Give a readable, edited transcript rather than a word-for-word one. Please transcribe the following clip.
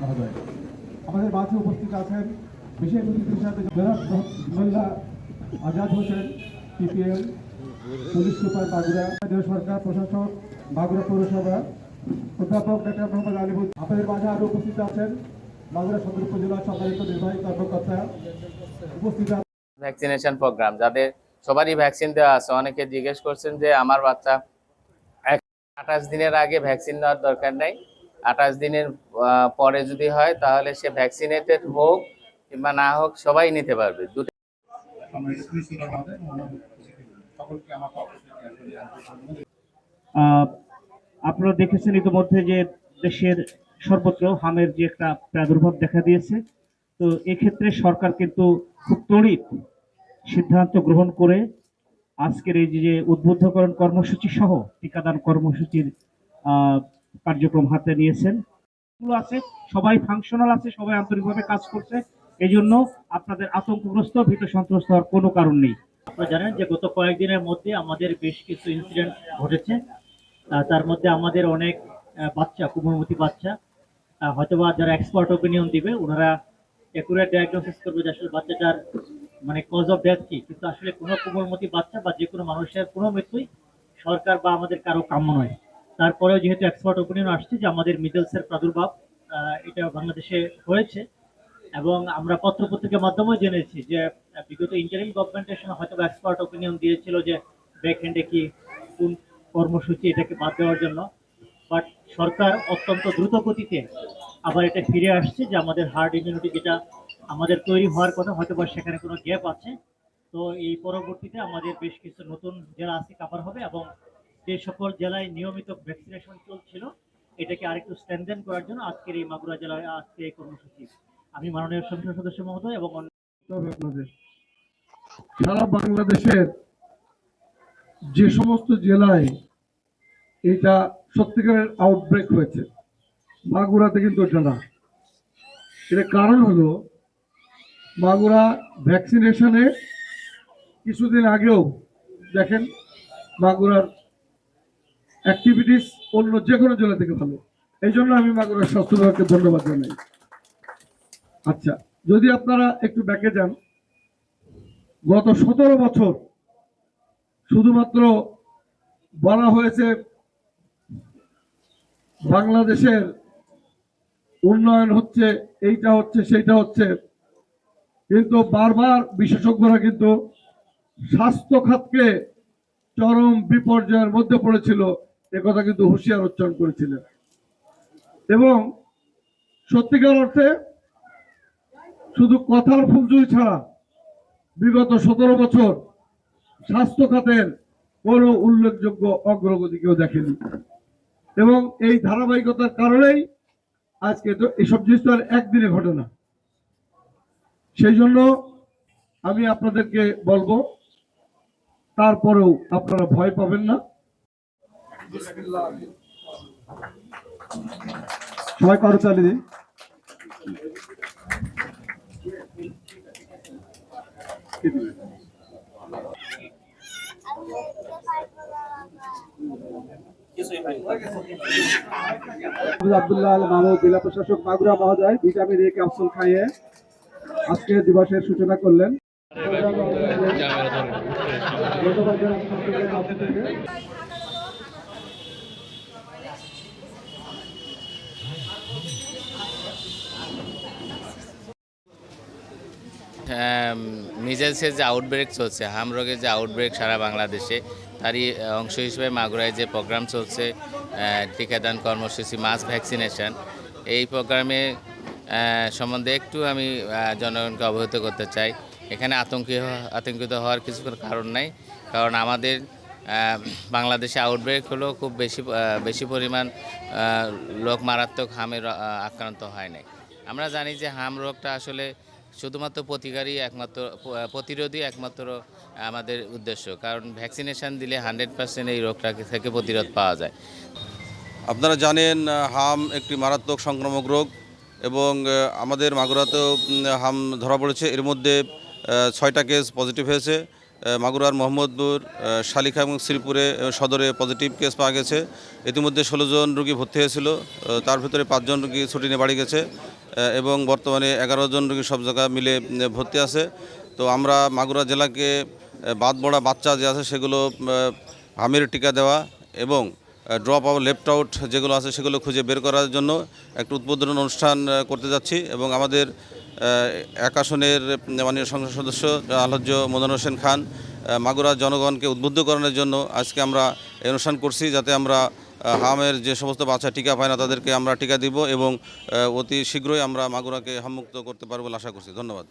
মহোদয় আমাদের মাঝে উপস্থিত আছেন বিশেষ অতিথি হিসাবে জনাব Molla Azad Hossain PPL police super Magura সরকার প্রশাসক মাগুরা পৌরসভা অধ্যাপক ডক্টর মোহাম্মদ আলিমুল। আপনাদের মাঝে আরও উপস্থিত আছেন মাগুরা সদর উপজেলা সম্মানিত নির্বাহী কর্মকর্তা উপস্থিত। ভ্যাকসিনেশন প্রোগ্রাম যাদের সবারই ভ্যাকসিন দেওয়া আছে। অনেকে জিজ্ঞেস করছেন যে আমার বাচ্চা 28 দিনের আগে ভ্যাকসিন নেওয়ার দরকার নেই, 28 দিনের পরে যদি হয় তাহলে সে ভ্যাকসিনেটেড হোক কিংবা না হোক সবাই নিতে পারবে। আপনারা দেখেছেন ইতিমধ্যে যে দেশের সর্বত্র হামের যে একটা প্রাদুর্ভাব দেখা দিয়েছে। তো এক্ষেত্রে সরকার কিন্তু খুব তড়িৎ সিদ্ধান্ত গ্রহণ করে আজকের এই যে উদ্বুদ্ধকরণ কর্মসূচি সহ টিকাদান কর্মসূচির কার্যক্রম হাতে নিয়েছেন। আছে সবাই ফাংশনাল আছে, সবাই আন্তরিকভাবে কাজ করছে। এই জন্য আপনাদের আতঙ্কগ্রস্ত ভীত সন্ত্রস্ত হওয়ার কোনো কারণ নেই। আপনারা জানেন যে গত কয়েকদিনের মধ্যে আমাদের বেশ কিছু ইনসিডেন্ট ঘটেছে। তার মধ্যে আমাদের অনেক বাচ্চা, কোমলমতি বাচ্চা, হয়তোবা যারা এক্সপার্ট ওপিনিয়ন দিবে ওনারা অ্যাকুরেট ডায়াগনোসিস করবে যে আসলে বাচ্চাটার মানে কজ অফ ডেথ কি। কিন্তু আসলে কোনো কোমলমতি বাচ্চা বা যে কোনো মানুষের কোনো মৃত্যুই সরকার বা আমাদের কারো কাম্য নয়। তারপরেও যেহেতু এক্সপার্ট ওপিনিয়ন আসছে যে আমাদের মিডলসের প্রাদুর্ভাব এটা বাংলাদেশে হয়েছে, এবং আমরা পত্রপত্রিকার মাধ্যমেও জেনেছি যে বিগত ইন্টারিম গভর্নমেন্টের সময় হয়তো এক্সপার্ট ওপিনিয়ন দিয়েছিল যে ব্যাকহ্যান্ডে কি কোন কর্মসূচি এটাকে বাদ দেওয়ার জন্য। বাট সরকার অত্যন্ত দ্রুত গতিতে আবার এটা ফিরে আসছে যে আমাদের হার্ড ইমিউনিটি যেটা আমাদের তৈরি হওয়ার কথা হয়তো বা সেখানে কোনো গ্যাপ আছে। তো এই পরবর্তীতে আমাদের বেশ কিছু নতুন জেলা আছে কাভার হবে, এবং যে সকল জেলায় নিয়মিত ভ্যাকসিনেশন চলছিল এটাকে আরেকটু স্ট্রেনথেন করার জন্য আজকের এই মাগুরা জেলায় আজকে এই কর্মসূচি। আমি মাননীয় সংসদ সদস্য মহোদয় এবং আপনাদের সারা বাংলাদেশের যে সমস্ত জেলায় এটা সত্যিকারের আউটব্রেক হয়েছে, মাগুরাতে কিন্তু ওটা না। এর কারণ হলো মাগুরা ভ্যাকসিনেশনে কিছুদিন আগেও দেখেন মাগুরার অ্যাক্টিভিটিস অন্য যে কোনো জেলা থেকে ভালো। এই জন্য আমি মাগুরার স্বাস্থ্য বিভাগকে ধন্যবাদ জানাই। আচ্ছা, যদি আপনারা একটু ব্যাকে যান, গত 17 বছর শুধুমাত্র বলা হয়েছে বাংলাদেশের উন্নয়ন হচ্ছে, এইটা হচ্ছে, সেইটা হচ্ছে, কিন্তু বারবার বিশেষজ্ঞরা কিন্তু স্বাস্থ্য খাতকে চরম বিপর্যয়ের মধ্যে পড়েছিল একথা কিন্তু হুঁশিয়ার উচ্চারণ করেছিলেন। এবং সত্যিকার অর্থে শুধু কথার ফুলঝুরি ছাড়া বিগত 17 বছর স্বাস্থ্য খাতের কোনো উল্লেখযোগ্য অগ্রগতি কেউ দেখেনি। এবং এই ধারাবাহিকতার কারণেই আজকে তো এসব জিনিস তো আর একদিনে ঘটে না। সেই জন্য আমি আপনাদেরকে বলবো, তারপরেও আপনারা ভয় পাবেন না। সবাই করো চালিয়ে দিন। আব্দুল্লাহ আল মাহমুদ জেলা প্রশাসক মাগুরা মহোদয় ভিটামিন এ ক্যাপসুল খাইয়ে আজকে দিবসের সূচনা করলেন। মিজেলসের যে আউটব্রেক চলছে, হাম রোগের যে আউটব্রেক সারা বাংলাদেশে, তারই অংশ হিসেবে মাগুরায় যে প্রোগ্রাম চলছে টিকাদান কর্মসূচি মাস ভ্যাকসিনেশন, এই প্রোগ্রামে সম্বন্ধে একটু আমি জনগণকে অবহিত করতে চাই। এখানে আতঙ্কিত হওয়ার কিছু কারণ নাই, কারণ আমাদের বাংলাদেশে আউটব্রেক হলেও খুব বেশি পরিমাণ লোক মারাত্মক হামের আক্রান্ত হয় নাই। আমরা জানি যে হাম রোগটা আসলে শুধুমাত্র প্রতিরোধী একমাত্র আমাদের উদ্দেশ্য, কারণ ভ্যাকসিনেশন দিলে 100% এই রোগটা থেকে প্রতিরোধ পাওয়া যায়। আপনারা জানেন হাম একটি মারাত্মক সংক্রামক রোগ, এবং আমাদের মাগুরাতেও হাম ধরা পড়েছে। এর মধ্যে 6টা কেস পজিটিভ হয়েছে, মাগুরার মোহাম্মদপুর, শালিখা এবং শ্রীপুরে সদরে পজিটিভ কেস পাওয়া গেছে। ইতিমধ্যে 16 জন রোগী ভর্তি হয়েছিল, তার ভিতরে 5 জন রোগী ছুটি নিয়ে বাড়ি গেছে এবং বর্তমানে 11 জন রোগী সব জায়গায় মিলে ভর্তি আছে। তো আমরা মাগুরা জেলাকে বাদ পড়া বাচ্চা যে আছে সেগুলো হামের টিকা দেওয়া এবং ড্রপ আউট লেফট আউট যেগুলো আছে সেগুলো খুঁজে বের করার জন্য একটা উদ্বোধন অনুষ্ঠান করতে যাচ্ছি এবং আমাদের এক আসনের মাননীয় সংসদ সদস্য আলহাজ্য মোদান হোসেন খান মাগুরা জনগণকে উদ্বুদ্ধ করানোর জন্য আজকে আমরা এই অনুষ্ঠান করছি, যাতে আমরা হামের যে সমস্ত বাচ্চা টিকা পায় না তাদেরকে আমরা টিকা দিব এবং অতি শীঘ্রই আমরা মাগুরাকে হামমুক্ত করতে পারবো বলে আশা করছি। ধন্যবাদ।